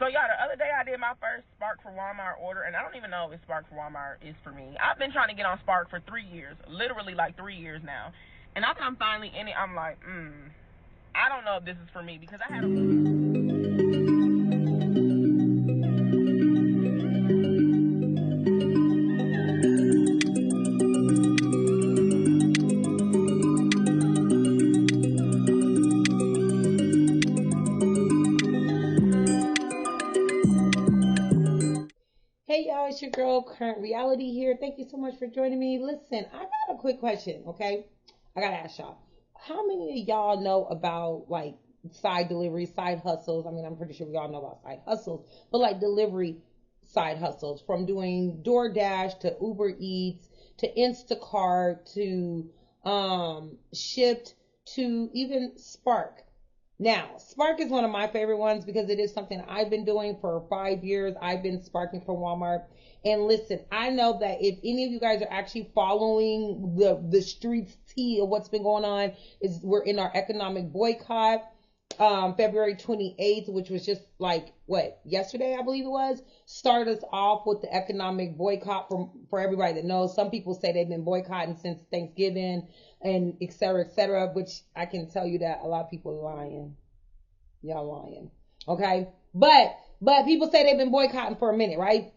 So, y'all, the other day I did my first Spark for Walmart order, and I don't even know if Spark for Walmart is for me. I've been trying to get on Spark for 3 years, literally like 3 years now. And after I'm finally in it, I'm like, I don't know if this is for me because I had a... Hey y'all, it's your girl CurrentReality here. Thank you so much for joining me. Listen, I got a quick question, okay? I gotta ask y'all. How many of y'all know about like side delivery, side hustles? I mean, I'm pretty sure we all know about side hustles, but like delivery side hustles, from doing DoorDash to Uber Eats to Instacart to Shipt to even Spark. Now, Spark is one of my favorite ones because it is something I've been doing for 5 years. I've been sparking for Walmart. And listen, I know that if any of you guys are actually following the streets tea of what's been going on, is we're in our economic boycott. February 28th, which was just like yesterday, I believe it was, started us off with the economic boycott for everybody that knows. Some people say they've been boycotting since Thanksgiving and et cetera, which I can tell you that a lot of people are lying. Y'all lying. Okay. But people say they've been boycotting for a minute, right?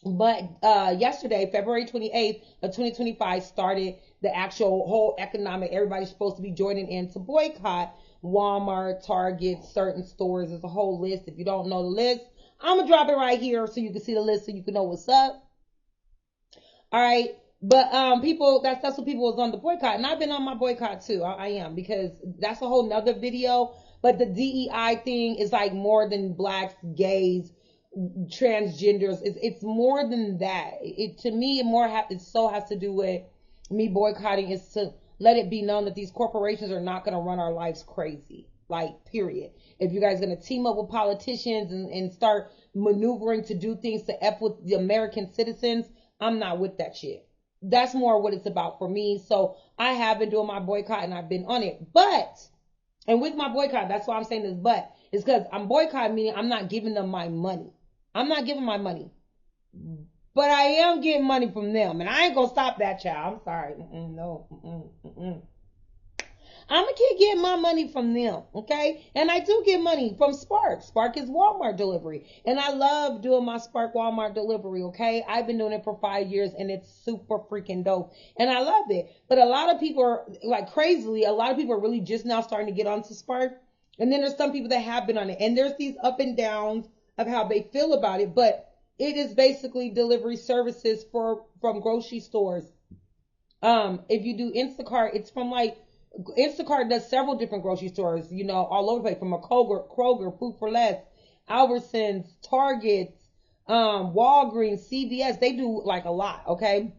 But yesterday, February 28th of 2025, started the actual whole economic, everybody's supposed to be joining in to boycott Walmart, Target, certain stores. There's a whole list. If you don't know the list, I'm going to drop it right here so you can see the list so you can know what's up. All right. But people, that's what people was on the boycott. And I've been on my boycott too. I am, because that's a whole nother video. But the DEI thing is like more than blacks, gays, transgenders. It's more than that. To me, it so has to do with me boycotting, is to let it be known that these corporations are not going to run our lives crazy. Like, period. If you guys are going to team up with politicians and start maneuvering to do things to F with the American citizens, I'm not with that shit. That's more what it's about for me. So I have been doing my boycott and I've been on it. And with my boycott, that's why I'm saying this but, is because I'm boycotting, meaning I'm not giving them my money. I'm not giving my money. But I am getting money from them. And I ain't going to stop that, child. I'm sorry. I'm going to keep getting my money from them. Okay? And I do get money from Spark. Spark is Walmart delivery. And I love doing my Spark Walmart delivery. Okay? I've been doing it for 5 years and it's super freaking dope. And I love it. But a lot of people are, like, crazily, a lot of people are really just now starting to get onto Spark. And then there's some people that have been on it. And there's these up and downs of how they feel about it. But it is basically delivery services from grocery stores. If you do Instacart, it's from Instacart does several different grocery stores, all over the place, from a Kroger, Food for Less, Albertsons, Targets, Walgreens, CVS. They do like a lot. Okay.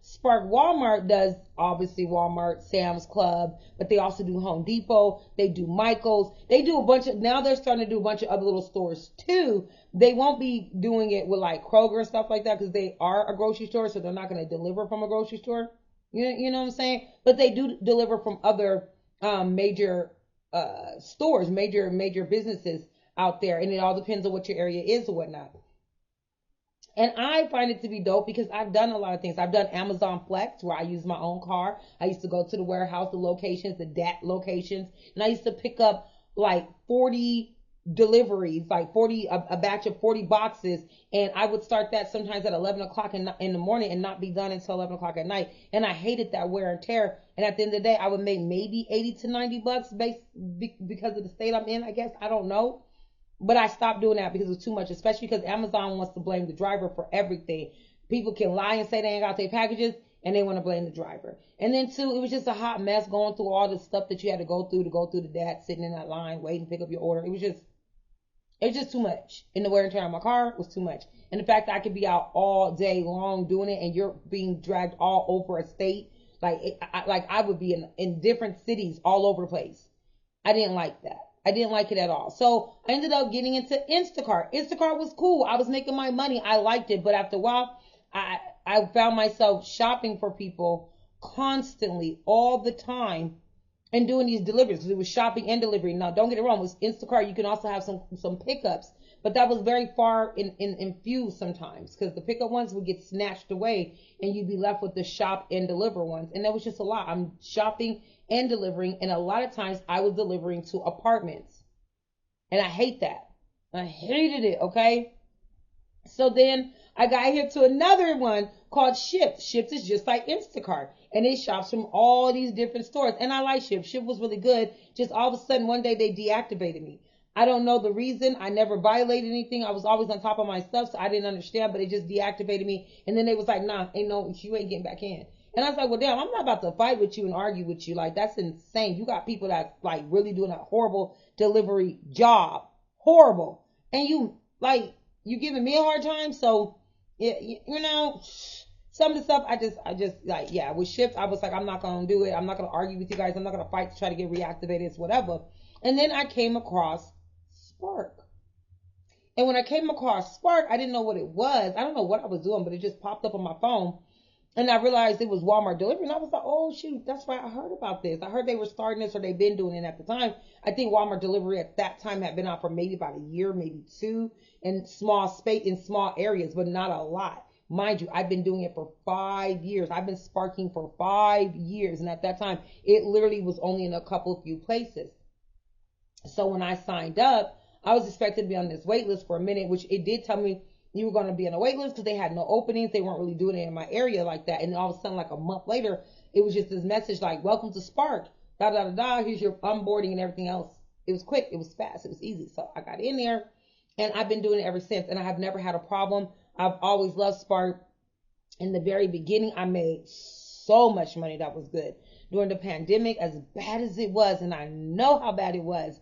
Spark Walmart does obviously Walmart, Sam's Club, but they also do Home Depot. They do Michael's. They do now they're starting to do a bunch of other little stores too. They won't be doing it with like Kroger and stuff like that because they are a grocery store, so they're not going to deliver from a grocery store. You know what I'm saying? But they do deliver from other major stores, major businesses out there, and it all depends on what your area is or whatnot. And I find it to be dope because I've done a lot of things. I've done Amazon Flex, where I use my own car. I used to go to the warehouse, the locations, the DAT locations, and I used to pick up like 40 deliveries, like a batch of 40 boxes. And I would start that sometimes at 11 o'clock in the morning and not be done until 11 o'clock at night. And I hated that wear and tear. And at the end of the day, I would make maybe 80 to 90 bucks because of the state I'm in, I guess. I don't know. But I stopped doing that because it was too much, especially because Amazon wants to blame the driver for everything. People can lie and say they ain't got their packages, and they want to blame the driver. And then, too, it was just a hot mess going through all the stuff that you had to go through the DAT, sitting in that line, waiting to pick up your order. It was just too much. And the wear and tear on my car was too much. And the fact that I could be out all day long doing it, and you're being dragged all over a state, I would be in different cities all over the place. I didn't like that. I didn't like it at all. So I ended up getting into Instacart. Instacart was cool. I was making my money. I liked it. But after a while, I found myself shopping for people constantly, all the time. and doing these deliveries, because it was shopping and delivery. Now, don't get it wrong, with Instacart, you can also have some pickups, but that was very far in few sometimes, because the pickup ones would get snatched away and you'd be left with the shop and deliver ones. And that was just a lot. I'm shopping and delivering, and a lot of times I was delivering to apartments. And I hate that. I hated it, okay? So then I got here to another one called Shipt. Shipt is just like Instacart, and it shops from all these different stores. And I like Shipt. Shipt was really good. Just all of a sudden, one day they deactivated me. I don't know the reason. I never violated anything. I was always on top of my stuff, so I didn't understand, but it just deactivated me. And then they was like, nah, you ain't getting back in. And I was like, well, damn, I'm not about to fight with you and argue with you. Like, that's insane. You got people that's like really doing a horrible delivery job. Horrible. And you giving me a hard time. So, some of the stuff I just like, yeah, with Shipt, I was like, I'm not going to do it. I'm not going to argue with you guys. I'm not going to fight to try to get reactivated. It's whatever. And then I came across Spark. And when I came across Spark, I didn't know what it was. I don't know what I was doing, but it just popped up on my phone. And I realized it was Walmart delivery. And I was like, oh, shoot, that's why I heard about this. I heard they were starting this, or they've been doing it at the time. I think Walmart delivery at that time had been out for maybe about a year, maybe two, in small areas, but not a lot. Mind you, I've been doing it for 5 years. I've been sparking for 5 years. And at that time, it literally was only in a few places. So when I signed up, I was expected to be on this wait list for a minute, which it did tell me you were going to be on a wait list because they had no openings. They weren't really doing it in my area like that. And all of a sudden, like a month later, it was just this message like, welcome to Spark, da, da, da, da. Here's your onboarding and everything else. It was quick. It was fast. It was easy. So I got in there, and I've been doing it ever since. And I have never had a problem. I've always loved Spark. In the very beginning, I made so much money. That was good. During the pandemic, as bad as it was, and I know how bad it was,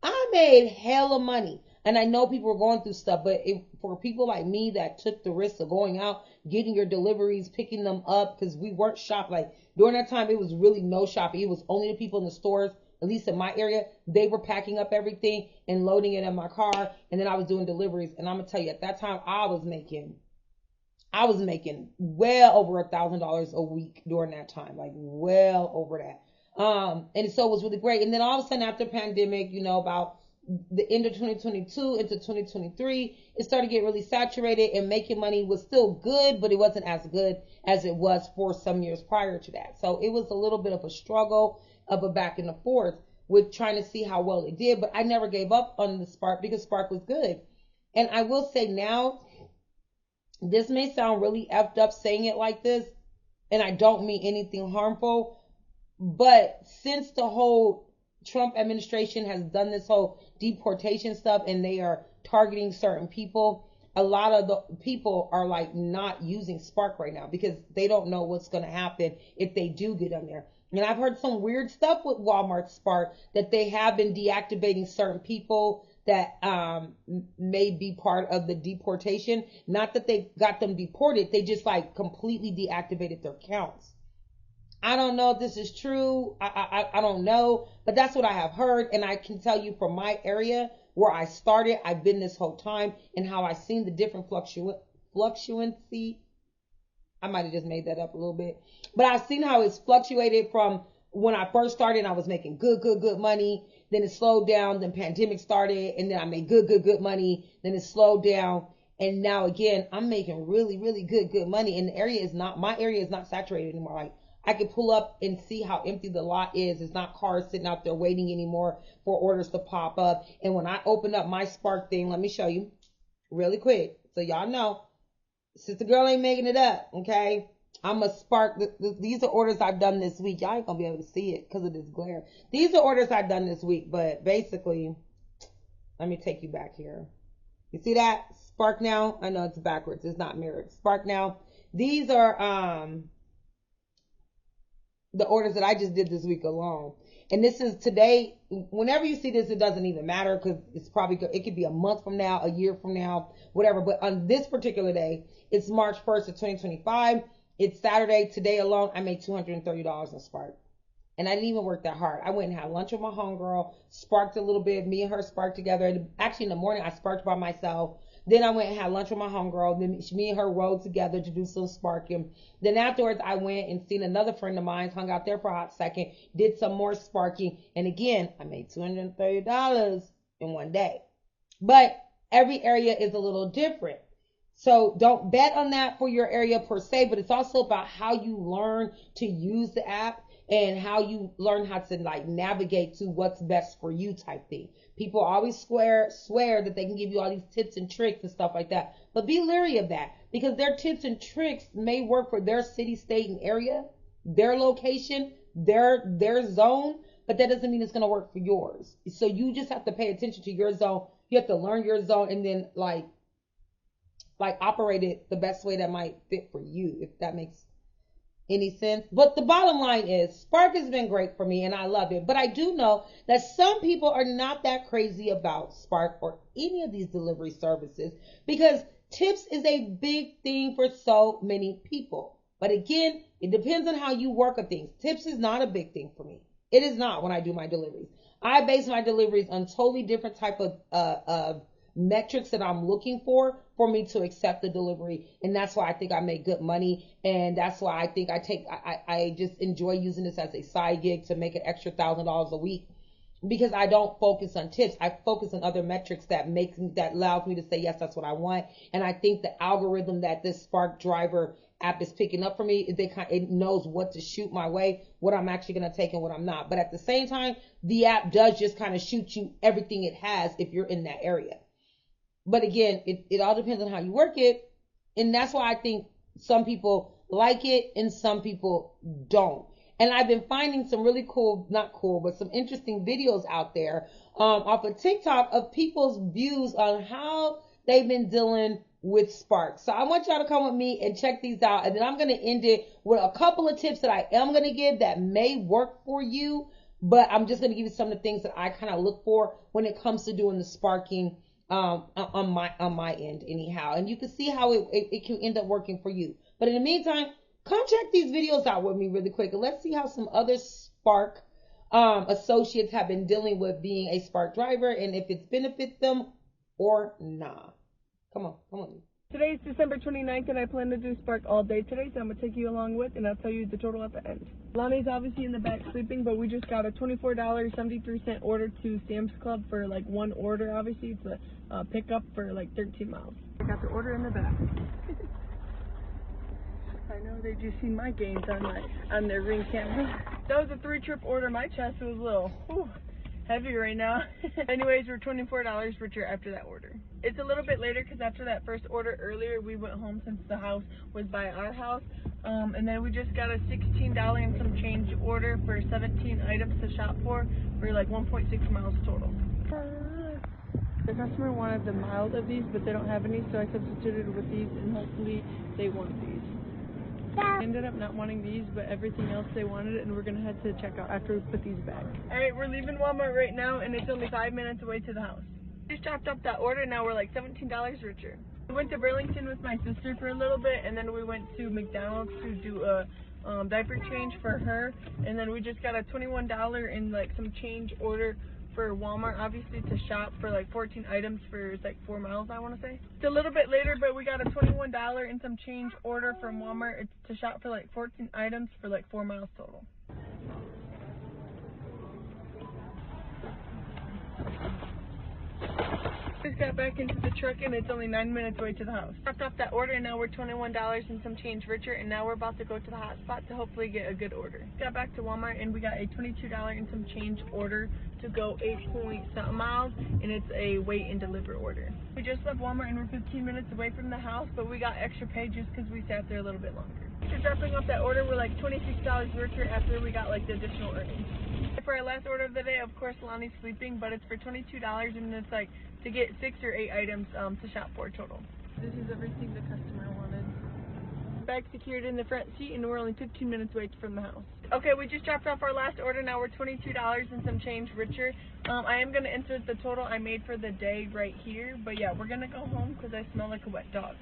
I made hella money. And I know people were going through stuff, but for people like me that took the risk of going out, getting your deliveries, picking them up, because we weren't shopping. Like, during that time, it was really no shopping. It was only the people in the stores, at least in my area. They were packing up everything and loading it in my car, and then I was doing deliveries. And I'm going to tell you, at that time, I was making well over $1,000 a week during that time, like well over that. And so it was really great. And then all of a sudden, after the pandemic, about the end of 2022 into 2023, it started to get really saturated, and making money was still good, but it wasn't as good as it was for some years prior to that. So it was a little bit of a struggle of a back and forth with trying to see how well it did, but I never gave up on the Spark because Spark was good. And I will say now, this may sound really effed up saying it like this, and I don't mean anything harmful, but since the whole Trump administration has done this whole deportation stuff and they are targeting certain people, a lot of the people are like not using Spark right now because they don't know what's going to happen if they do get on there. And I've heard some weird stuff with Walmart Spark, that they have been deactivating certain people that may be part of the deportation. Not that they got them deported, they just like completely deactivated their accounts. I don't know if this is true. I don't know, but that's what I have heard. And I can tell you from my area where I started, I've been this whole time, and how I've seen the different fluctuancy. I might have just made that up a little bit, but I've seen how it's fluctuated from when I first started and I was making good money. Then it slowed down. Then pandemic started, and then I made good money. Then it slowed down. And now again, I'm making really good money. And my area is not saturated anymore. Like, I can pull up and see how empty the lot is. It's not cars sitting out there waiting anymore for orders to pop up. And when I open up my Spark thing, let me show you really quick, so y'all know, sister girl ain't making it up, okay? I'm a Spark. These are orders I've done this week. Y'all ain't gonna be able to see it because of this glare. These are orders I've done this week, but basically, let me take you back here. You see that? Spark now. I know it's backwards. It's not mirrored. Spark now. These are the orders that I just did this week alone. And this is today. Whenever you see this, it doesn't even matter because it could be a month from now, a year from now, whatever. But on this particular day, it's March 1st of 2025. It's Saturday. Today alone, I made $230 in Spark. And I didn't even work that hard. I went and had lunch with my homegirl, sparked a little bit. Me and her sparked together. And actually, in the morning, I sparked by myself. Then I went and had lunch with my homegirl. Then me and her rode together to do some sparking. Then afterwards, I went and seen another friend of mine, hung out there for a hot second, did some more sparking. And again, I made $230 in one day. But every area is a little different. So don't bet on that for your area per se, but it's also about how you learn to use the app and how you learn how to like navigate to what's best for you type thing. People always swear that they can give you all these tips and tricks and stuff like that. But be leery of that, because their tips and tricks may work for their city, state, and area, their location, their zone, but that doesn't mean it's going to work for yours. So you just have to pay attention to your zone. You have to learn your zone and then like operate it the best way that might fit for you, if that makes any sense. But the bottom line is Spark has been great for me and I love it. But I do know that some people are not that crazy about Spark or any of these delivery services, because tips is a big thing for so many people. But again, it depends on how you work at things. Tips is not a big thing for me. It is not when I do my deliveries. I base my deliveries on totally different type of metrics that I'm looking for me to accept the delivery. And that's why I think I make good money. And that's why I think I just enjoy using this as a side gig to make an extra $1,000 a week, because I don't focus on tips. I focus on other metrics that allows me to say, yes, that's what I want. And I think the algorithm that this Spark Driver app is picking up for me, it knows what to shoot my way, what I'm actually going to take and what I'm not. But at the same time, the app does just kind of shoot you everything it has if you're in that area. But again, it all depends on how you work it. And that's why I think some people like it and some people don't. And I've been finding some really but some interesting videos out there off of TikTok of people's views on how they've been dealing with Spark. So I want y'all to come with me and check these out. And then I'm going to end it with a couple of tips that I am going to give that may work for you. But I'm just going to give you some of the things that I kind of look for when it comes to doing the sparking on my end anyhow. And you can see how it can end up working for you. But in the meantime, come check these videos out with me really quick, and let's see how some other Spark associates have been dealing with being a Spark driver and if it's benefit them or not. Come on. Today's December 29th, and I plan to do Spark all day today, so I'm going to take you along with, and I'll tell you the total at the end. Lonnie's obviously in the back sleeping, but we just got a $24.73 order to Sam's Club for like one order. Obviously, it's a pickup for like 13 miles. I got the order in the back. I know they just seen my gains on their ring camera. That was a 3-trip order. My chest was a little heavy right now. Anyways, we're $24 richer after that order. It's a little bit later because after that first order earlier, we went home since the house was by our house. And then we just got a $16 and some change order for 17 items to shop for like 1.6 miles total. The customer wanted the mild of these, but they don't have any, so I substituted with these, and hopefully they want these. I ended up not wanting these, but everything else they wanted, and we're going to head to checkout after we put these back. Alright, we're leaving Walmart right now, and it's only 5 minutes away to the house. Just chopped up that order, now we're like $17 richer. We went to Burlington with my sister for a little bit, and then we went to McDonald's to do a diaper change for her, and then we just got a $21 and like some change order for Walmart, obviously, to shop for like 14 items for like 4 miles, I want to say. It's a little bit later, but we got a $21 and some change order from Walmart. It's to shop for like 14 items for like 4 miles total. Just got back into the truck, and it's only 9 minutes away to the house. Dropped off that order, and now we're $21 and some change richer, and now we're about to go to the hot spot to hopefully get a good order. Got back to Walmart, and we got a $22 and some change order to go 8-point-something miles, and it's a wait and deliver order. We just left Walmart, and we're 15 minutes away from the house, but we got extra pay just because we sat there a little bit longer. After dropping off that order, we're like $26 richer after we got like the additional earnings. For our last order of the day, of course, Lonnie's sleeping, but it's for $22, and it's like to get 6 or 8 items to shop for total. This is everything the customer wanted. Bag secured in the front seat, and we're only 15 minutes away from the house. Okay, we just dropped off our last order. Now we're $22 and some change richer. I am going to insert the total I made for the day right here, but yeah, we're going to go home because I smell like a wet dog.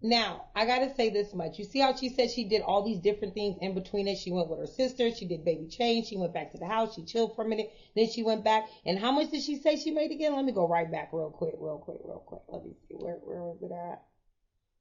Now, I gotta say this much. You see how she said she did all these different things in between it? She went with her sister. She did baby change. She went back to the house. She chilled for a minute. Then she went back. And how much did she say she made again? Let me go right back real quick. Let me see. Where was it at?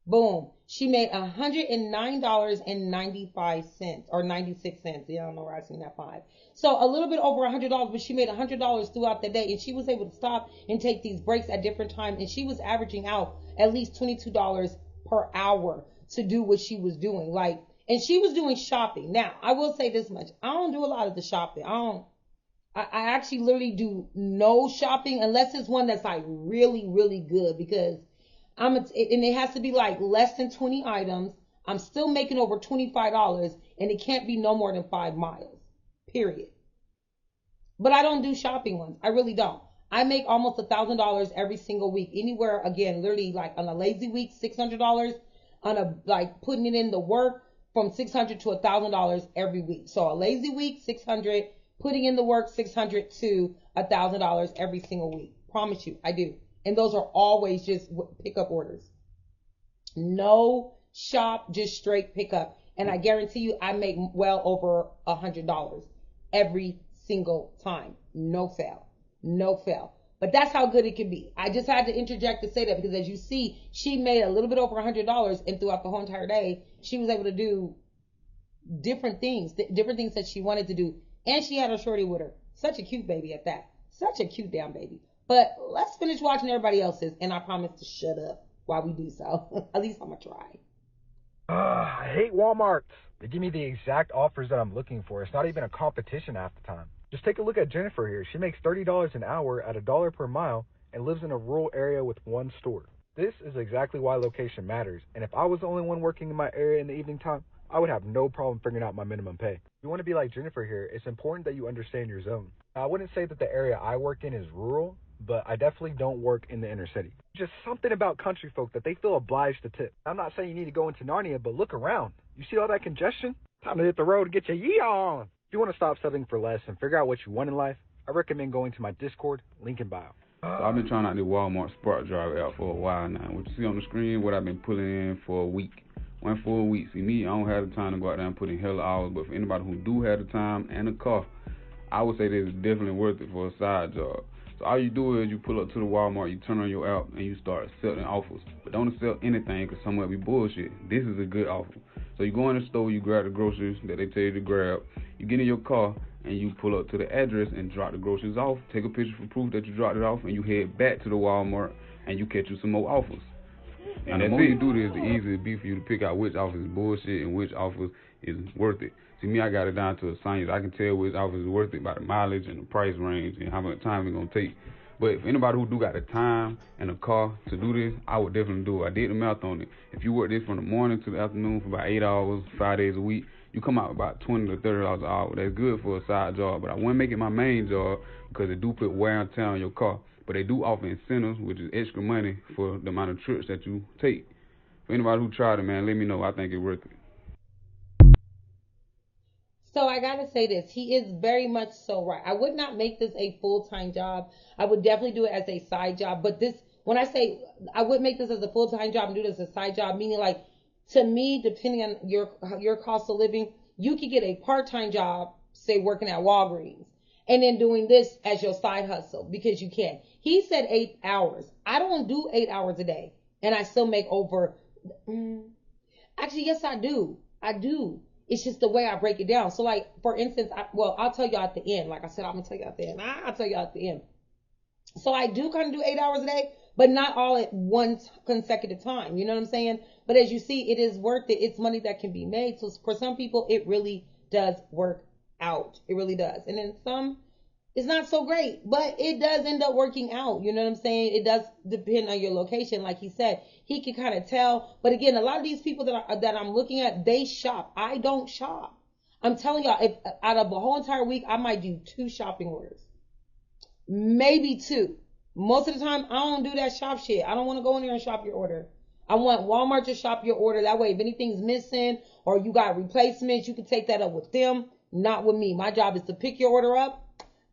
Boom. She made $109.95 or 96 cents. Yeah, I don't know where I seen that 5. So a little bit over $100, but she made $100 throughout the day. And she was able to stop and take these breaks at different times. And she was averaging out at least $22 per hour to do what she was doing. Like, and she was doing shopping. Now, I will say this much. I don't do a lot of the shopping. I actually literally do no shopping unless it's one that's like really, really good, because and it has to be like less than 20 items. I'm still making over $25, and it can't be no more than 5 miles, period. But I don't do shopping ones. I really don't. I make almost $1,000 every single week. Anywhere, again, literally like on a lazy week, $600. On a, like, putting it in the work, from $600 to $1,000 every week. So a lazy week, $600. Putting in the work, $600 to $1,000 every single week. Promise you, I do. And those are always just pickup orders. No shop, just straight pickup. And I guarantee you, I make well over $100 every single time. No fail. No fail. But that's how good it can be. I just had to interject to say that, because as you see, she made a little bit over $100, and throughout the whole entire day, she was able to do different things that she wanted to do. And she had her shorty with her. Such a cute baby at that. Such a cute damn baby. But let's finish watching everybody else's, and I promise to shut up while we do so. At least I'm going to try. I hate Walmart. They give me the exact offers that I'm looking for. It's not even a competition half the time. Just take a look at Jennifer here. She makes $30 an hour at $1 per mile and lives in a rural area with one store. This is exactly why location matters. And if I was the only one working in my area in the evening time, I would have no problem figuring out my minimum pay. If you want to be like Jennifer here, it's important that you understand your zone. Now, I wouldn't say that the area I work in is rural, but I definitely don't work in the inner city. Just something about country folk that they feel obliged to tip. I'm not saying you need to go into Narnia, but look around. You see all that congestion? Time to hit the road and get your yee on. If you want to stop settling for less and figure out what you want in life, I recommend going to my Discord, link in bio. So I've been trying out the Walmart Spark Driver out for a while now. What you see on the screen, what I've been pulling in for a week. One full week. See, me, I don't have the time to go out there and put in hella hours, but for anybody who do have the time and a car, I would say that it's definitely worth it for a side job. So all you do is you pull up to the Walmart, you turn on your app, and you start accepting offers. But don't accept anything, because some of it be bullshit. This is a good offer. So you go in the store, you grab the groceries that they tell you to grab, you get in your car, and you pull up to the address and drop the groceries off, take a picture for proof that you dropped it off, and you head back to the Walmart, and you catch you some more offers. And the more you do this, the easier it be for you to pick out which offer is bullshit and which offer is worth it. See, me, I got it down to a science. I can tell which offer is worth it by the mileage and the price range and how much time it's going to take. But if anybody who do got the time and a car to do this, I would definitely do it. I did the math on it. If you work this from the morning to the afternoon for about 8 hours, 5 days a week, you come out about $20 to $30 an hour. That's good for a side job, but I wouldn't make it my main job because it do put wear and tear on your car. But they do offer incentives, which is extra money for the amount of trips that you take. For anybody who tried it, man, let me know. I think it's worth it. So I gotta say this, he is very much so right. I would not make this a full-time job. I would definitely do it as a side job. But this, when I say I would make this as a full-time job and do this as a side job, meaning like, to me, depending on your cost of living, you could get a part-time job, say working at Walgreens, and then doing this as your side hustle, because you can. He said 8 hours. I don't do 8 hours a day, and I still make over. Actually, yes, I do. I do. It's just the way I break it down. So, like, for instance, I'll tell you at the end. Like I said, I'm going to tell you at the end. I'll tell you at the end. So I do kind of do 8 hours a day, but not all at one consecutive time. You know what I'm saying? But as you see, it is worth it. It's money that can be made. So for some people, it really does work out. It really does. And then some, it's not so great, but it does end up working out. You know what I'm saying? It does depend on your location. Like he said, he can kind of tell. But again, a lot of these people that I'm looking at, they shop. I don't shop. I'm telling y'all, if out of a whole entire week, I might do 2 shopping orders. Maybe 2. Most of the time, I don't do that shop shit. I don't want to go in there and shop your order. I want Walmart to shop your order. That way, if anything's missing or you got replacements, you can take that up with them, not with me. My job is to pick your order up,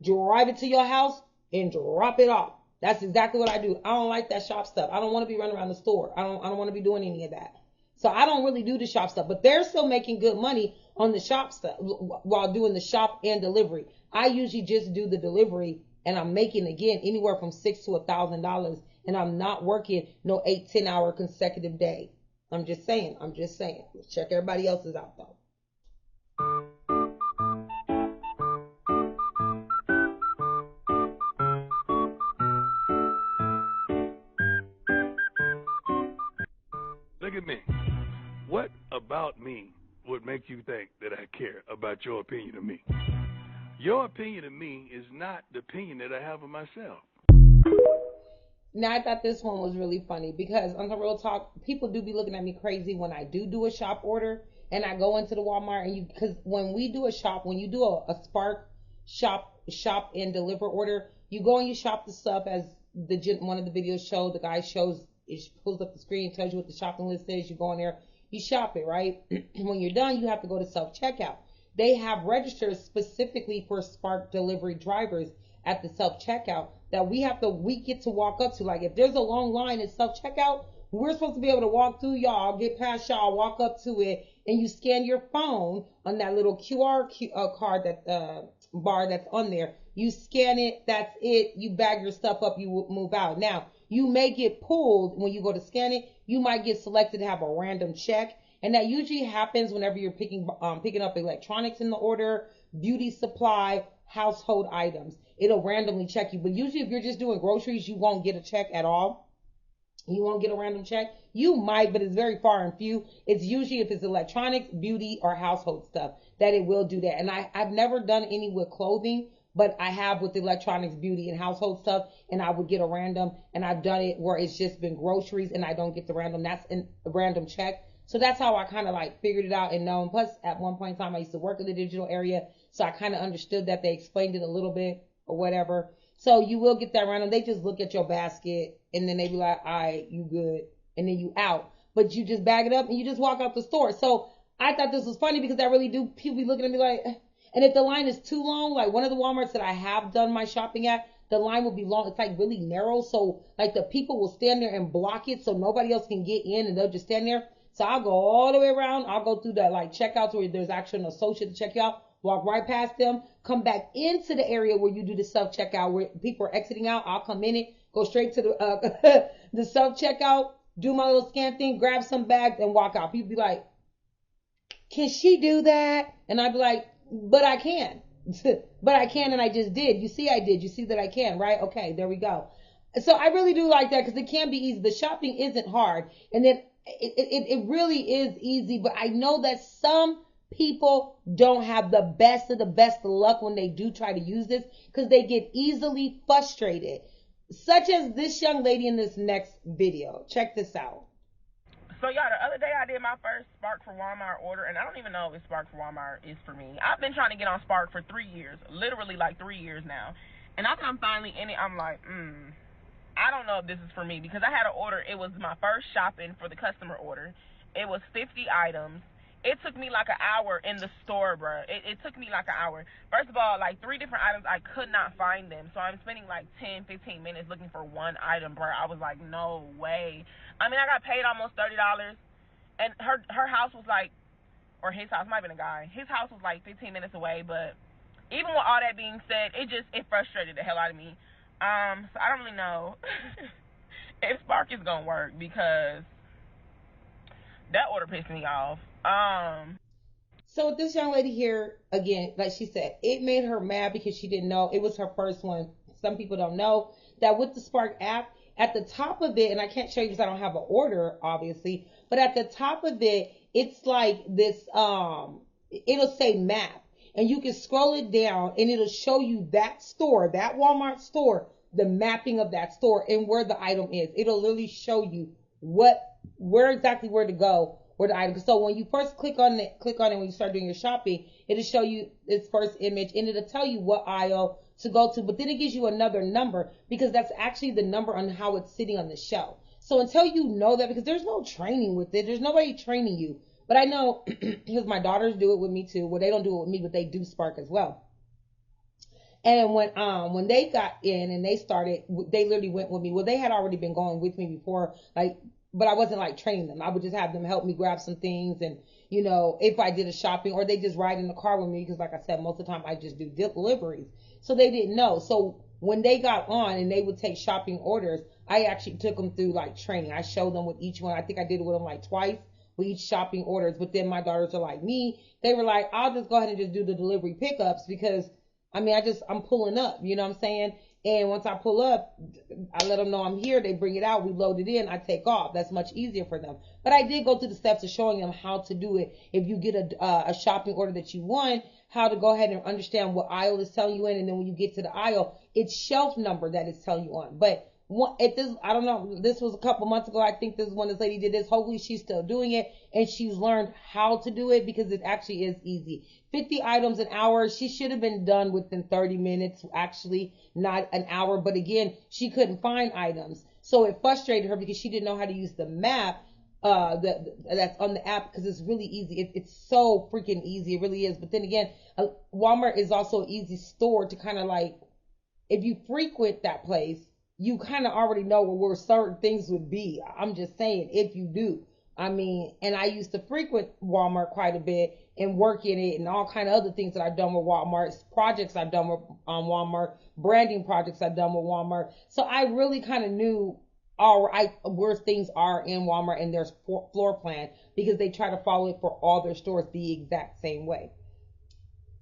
drive it to your house, and drop it off. That's exactly what I do. I don't like that shop stuff. I don't want to be running around the store. I don't want to be doing any of that. So I don't really do the shop stuff, but they're still making good money on the shop stuff while doing the shop and delivery. I usually just do the delivery, and I'm making, again, anywhere from $600 to $1,000, and I'm not working no 8-10 hour consecutive day. I'm just saying. Let's check everybody else's out though. Look at me. What about me would make you think that I care about your opinion of me? Your opinion of me is not the opinion that I have of myself. Now, I thought this one was really funny because on the real talk, people do be looking at me crazy when I do a shop order and I go into the Walmart and because when we do a shop, when you do a Spark shop and deliver order, you go and you shop the stuff as one of the videos showed. The guy pulls up the screen, tells you what the shopping list is. You go in there, you shop it, right? When you're done, you have to go to self-checkout. They have registers specifically for Spark delivery drivers at the self-checkout that we get to walk up to. Like if there's a long line in self-checkout, we're supposed to be able to walk through y'all, get past y'all, walk up to it, and you scan your phone on that little QR card, that bar that's on there. You scan it, that's it. You bag your stuff up, you move out. Now, you may get pulled when you go to scan it. You might get selected to have a random check. And that usually happens whenever you're picking up electronics in the order, beauty supply, household items. It'll randomly check you. But usually if you're just doing groceries, you won't get a check at all. You won't get a random check. You might, but it's very far and few. It's usually if it's electronics, beauty, or household stuff that it will do that. And I've never done any with clothing, but I have with electronics, beauty, and household stuff, and I would get a random. And I've done it where it's just been groceries and I don't get the random. That's a random check. So that's how I kind of like figured it out and know. And plus, at one point in time, I used to work in the digital area, so I kind of understood that. They explained it a little bit or whatever. So you will get that random. They just look at your basket and then they be like, all right, you good. And then you out. But you just bag it up and you just walk out the store. So I thought this was funny because I really do. People be looking at me like, and if the line is too long, like one of the Walmarts that I have done my shopping at, the line will be long. It's like really narrow. So like the people will stand there and block it so nobody else can get in and they'll just stand there. So I'll go all the way around. I'll go through the like checkouts where there's actually an associate to check you out, walk right past them, come back into the area where you do the self-checkout where people are exiting out. I'll come in it, go straight to the the self-checkout, do my little scan thing, grab some bags and walk out. People be like, can she do that? And I'd be like, but I can. But I can, and I just did. You see I did. You see that I can, right? Okay, there we go. So I really do like that because it can be easy. The shopping isn't hard. And then it really is easy, but I know that some people don't have the best of the best of luck when they do try to use this because they get easily frustrated, such as this young lady in this next video. Check this out. So y'all, the other day I did my first Spark for Walmart order, and I don't even know if Spark for Walmart is for me. I've been trying to get on Spark for 3 years, literally like 3 years now, and after I'm finally in it, I'm like, I don't know if this is for me because I had an order. It was my first shopping for the customer order. It was 50 items. It took me like an hour in the store, bro. It took me like an hour. First of all, like 3 different items, I could not find them. So I'm spending like 10, 15 minutes looking for one item, bro. I was like, no way. I mean, I got paid almost $30. And her house was like, or his house, might have been a guy. His house was like 15 minutes away. But even with all that being said, it frustrated the hell out of me. So I don't really know if Spark is gonna work because that order pissed me off. So with this young lady here, again, like she said, it made her mad because she didn't know. It was her first one. Some people don't know that with the Spark app, at the top of it, and I can't show you because I don't have an order, obviously, but at the top of it, it's like this, it'll say map. And you can scroll it down and it'll show you that store, that Walmart store, the mapping of that store and where the item is. It'll literally show you where exactly where to go, where the item. So when you first click on it when you start doing your shopping, it'll show you its first image and it'll tell you what aisle to go to. But then it gives you another number because that's actually the number on how it's sitting on the shelf. So until you know that, because there's no training with it, there's nobody training you. But I know because my daughters do it with me too. Well, they don't do it with me, but they do Spark as well. And when they got in and they started, they literally went with me. Well, they had already been going with me before, like but I wasn't like training them. I would just have them help me grab some things, and you know, if I did a shopping, or they just ride in the car with me, because like I said, most of the time I just do deliveries. So they didn't know. So when they got on and they would take shopping orders, I actually took them through like training. I showed them with each one. I think I did it with them like twice with each shopping orders. But then my daughters are like me. They were like, I'll just go ahead and just do the delivery pickups, because I mean, I'm pulling up, you know what I'm saying? And once I pull up, I let them know I'm here. They bring it out. We load it in. I take off. That's much easier for them. But I did go through the steps of showing them how to do it. If you get a shopping order that you want, how to go ahead and understand what aisle is telling you in. And then when you get to the aisle, it's shelf number that it's telling you on. But I don't know, this was a couple months ago. I think this is when this lady did this. Hopefully she's still doing it and she's learned how to do it, because it actually is easy. 50 items an hour. She should have been done within 30 minutes, actually, not an hour. But again, she couldn't find items. So it frustrated her because she didn't know how to use the map that's on the app, because it's really easy. It's so freaking easy. It really is. But then again, Walmart is also an easy store to kind of like, if you frequent that place, you kind of already know where certain things would be. I'm just saying, if you do. I mean, and I used to frequent Walmart quite a bit and work in it, and all kind of other things that I've done with Walmart, projects I've done with Walmart, branding projects I've done with Walmart. So I really kind of knew where things are in Walmart and their floor plan, because they try to follow it for all their stores the exact same way.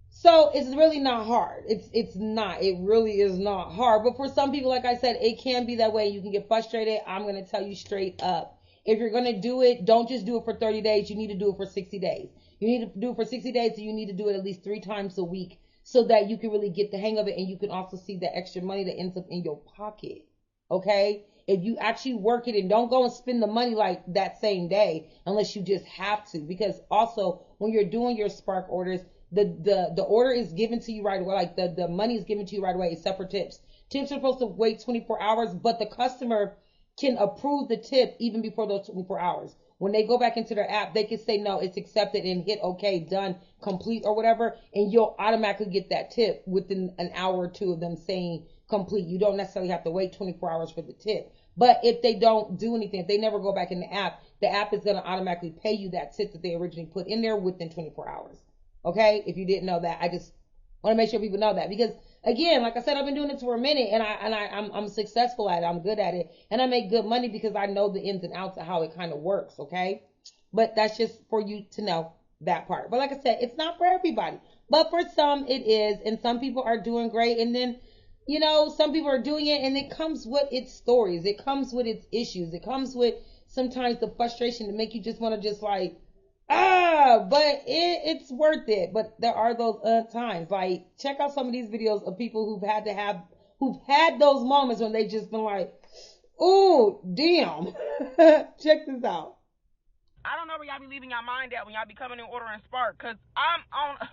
So it's really not hard. It's not. It really is not hard. But for some people, like I said, it can be that way. You can get frustrated. I'm going to tell you straight up. If you're going to do it, don't just do it for 30 days. You need to do it for 60 days. You need to do it for 60 days, so you need to do it at least 3 times a week, so that you can really get the hang of it, and you can also see the extra money that ends up in your pocket. Okay? If you actually work it, and don't go and spend the money like that same day unless you just have to. Because also, when you're doing your Spark orders, the order is given to you right away. Like the money is given to you right away, except for tips. Tips are supposed to wait 24 hours, but the customer can approve the tip even before those 24 hours. When they go back into their app, they can say, no, it's accepted, and hit okay, done, complete, or whatever, and you'll automatically get that tip within an hour or two of them saying complete. You don't necessarily have to wait 24 hours for the tip. But if they don't do anything, if they never go back in the app is going to automatically pay you that tip that they originally put in there within 24 hours. Okay, if you didn't know that, I just want to make sure people know that, because again, like I said, I've been doing this for a minute, and I'm successful at it. I'm good at it, and I make good money because I know the ins and outs of how it kind of works. Okay, but that's just for you to know that part. But like I said, it's not for everybody, but for some it is, and some people are doing great, and then you know, some people are doing it, and it comes with its stories, it comes with its issues, it comes with sometimes the frustration to make you just want to just like. But it's worth it. But there are those times. Like, check out some of these videos of people who've had those moments when they just been like, "Ooh, damn." Check this out. I don't know where y'all be leaving your mind at when y'all be coming in ordering Spark, cause I'm on.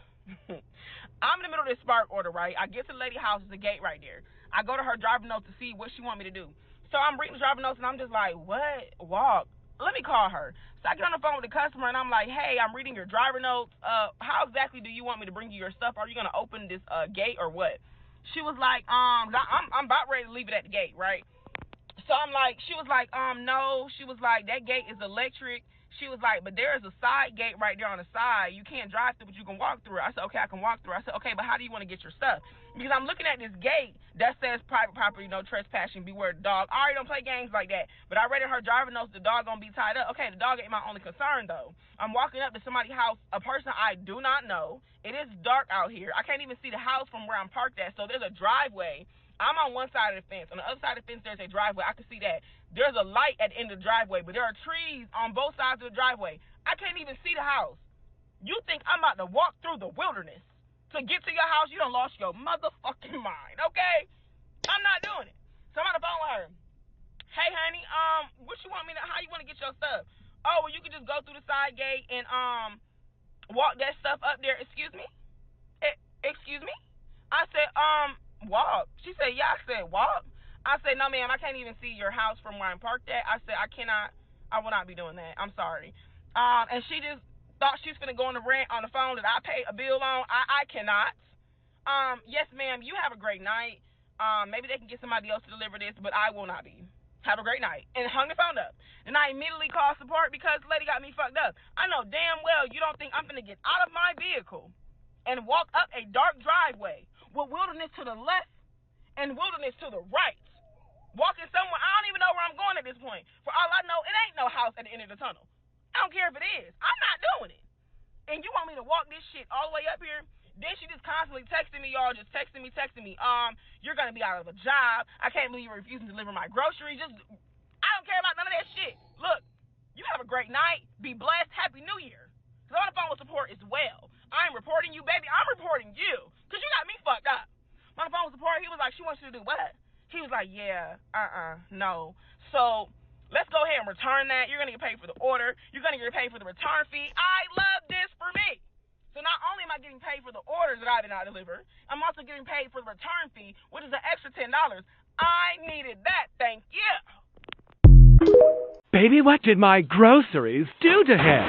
I'm in the middle of this Spark order, right? I get to the lady house, there's a gate right there. I go to her driver notes to see what she want me to do. So I'm reading the driver notes and I'm just like, what? Walk. Let me call her. So I get on the phone with the customer and I'm like, hey, I'm reading your driver notes. How exactly do you want me to bring you your stuff? Are you gonna open this gate or what? She was like, I'm about ready to leave it at the gate, right? So I'm like, she was like, no. She was like, that gate is electric. She was like, but there is a side gate right there on the side. You can't drive through, but you can walk through it. I said, okay, I can walk through. I said, okay, but how do you want to get your stuff? Because I'm looking at this gate that says private property, no trespassing, beware the dog. I already don't play games like that. But I read in her driver notes the dog gonna be tied up. Okay, the dog ain't my only concern though. I'm walking up to somebody's house, a person I do not know. It is dark out here. I can't even see the house from where I'm parked at. So there's a driveway. I'm on one side of the fence. On the other side of the fence, there's a driveway. I can see that. There's a light at the end of the driveway, but there are trees on both sides of the driveway. I can't even see the house. You think I'm about to walk through the wilderness to get to your house? You done lost your motherfucking mind, okay? I'm not doing it. So I'm on the phone with her. Hey, honey, what you want me to, how you want to get your stuff? Oh, well, you can just go through the side gate and, walk that stuff up there. Excuse me? Excuse me? I said, walk. She said, yeah. I said, walk. I said, no, ma'am, I can't even see your house from where I'm parked at. I said, I will not be doing that. I'm sorry. And she just thought she was going to go on the rant on the phone that I paid a bill on. I cannot. Yes, ma'am, you have a great night. Maybe they can get somebody else to deliver this, but I will not be. Have a great night. And hung the phone up. And I immediately called support because the lady got me fucked up. I know damn well you don't think I'm going to get out of my vehicle and walk up a dark driveway with wilderness to the left and wilderness to the right. Walking somewhere, I don't even know where I'm going at this point. For all I know, it ain't no house at the end of the tunnel. I don't care if it is. I'm not doing it. And you want me to walk this shit all the way up here? Then she just constantly texting me, y'all, just texting me. You're going to be out of a job. I can't believe you're refusing to deliver my groceries. I don't care about none of that shit. Look, you have a great night. Be blessed. Happy New Year. Because I'm on the phone with support as well. I ain't reporting you, baby. I'm reporting you. Because you got me fucked up. I'm on the phone with support. He was like, she wants you to do what? He was like, yeah, no. So let's go ahead and return that. You're going to get paid for the order. You're going to get paid for the return fee. I love this for me. So not only am I getting paid for the orders that I did not deliver, I'm also getting paid for the return fee, which is an extra $10. I needed that. Thank you. Baby, what did my groceries do to him?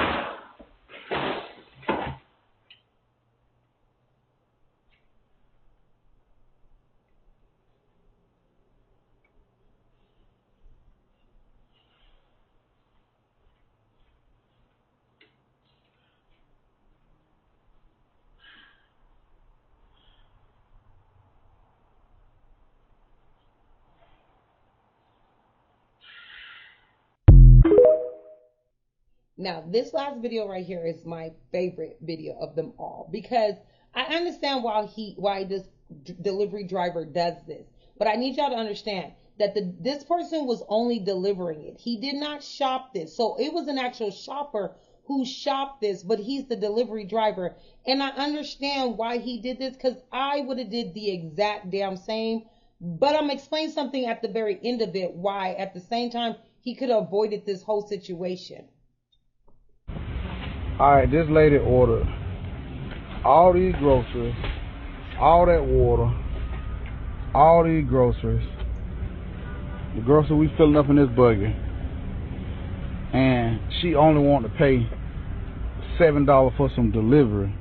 Now, this last video right here is my favorite video of them all because I understand why this delivery driver does this. But I need y'all to understand that this person was only delivering it. He did not shop this. So it was an actual shopper who shopped this, but he's the delivery driver. And I understand why he did this because I would have did the exact damn same. But I'm explaining something at the very end of it, why at the same time he could have avoided this whole situation. Alright, this lady ordered all these groceries, all that water, all these groceries, the groceries we filling up in this buggy, and she only wanted to pay $7 for some delivery,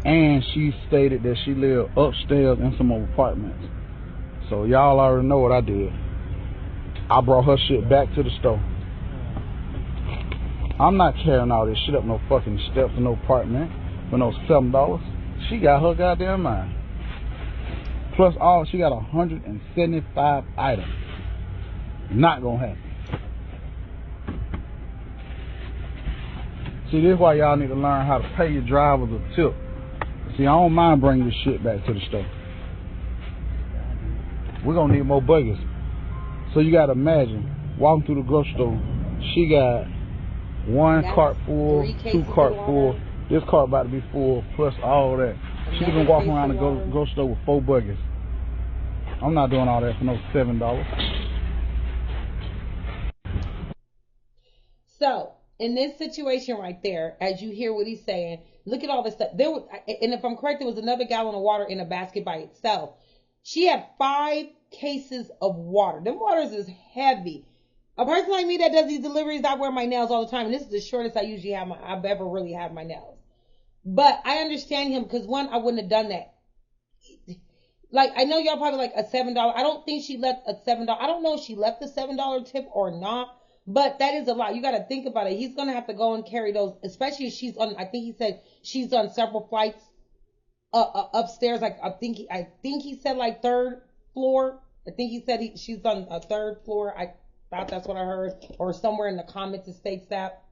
and she stated that she lived upstairs in some apartments. So y'all already know what I did. I brought her shit back to the store. I'm not carrying all this shit up no fucking steps in no apartment for no $7. She got her goddamn mind. Plus all, she got 175 items. Not gonna happen. See, this is why y'all need to learn how to pay your drivers a tip. See, I don't mind bringing this shit back to the store. We're gonna need more buggies. So you gotta imagine, walking through the grocery store, she got one cart full, 2 cart full. This cart about to be full, plus all that. She been walking around the grocery store with 4 buggies. I'm not doing all that for no $7. So, in this situation right there, as you hear what he's saying, look at all this stuff. And if I'm correct, there was another gallon of water in a basket by itself. She had 5 cases of water. Them waters is heavy. A person like me that does these deliveries, I wear my nails all the time. And this is the shortest I've ever really had my nails. But I understand him because, one, I wouldn't have done that. Like, I know y'all probably like a $7. I don't think she left a $7. I don't know if she left a $7 tip or not. But that is a lot. You got to think about it. He's going to have to go and carry those, especially if she's on, I think he said she's on several flights upstairs. Like, I think he said like 3rd floor. I think he said she's on a 3rd floor. I thought that's what I heard, or somewhere in the comments it states that.